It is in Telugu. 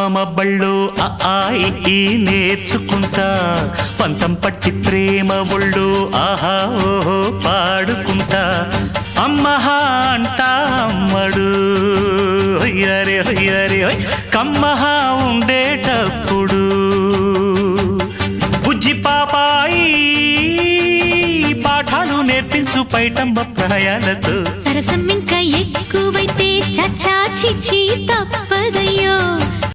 చందమామ బళ్ళు ఈ నేర్చుకుంటా పంతం పట్టి ప్రేమ ఒళ్ళు ఆహా ఓహో పాడుకుంటా అమ్మహా అంటా అమ్మడు హొయ్యరే హొయ్యరే హొయ్ కమ్మహా ఉండేటప్పుడు బుజ్జి పాపాయి పాఠాలు నేర్పించు పైటమ్మ ప్రాయాలతో సరసం ఇంకా ఎక్కువైతే చచ్చా చిచి తప్పదయ్యో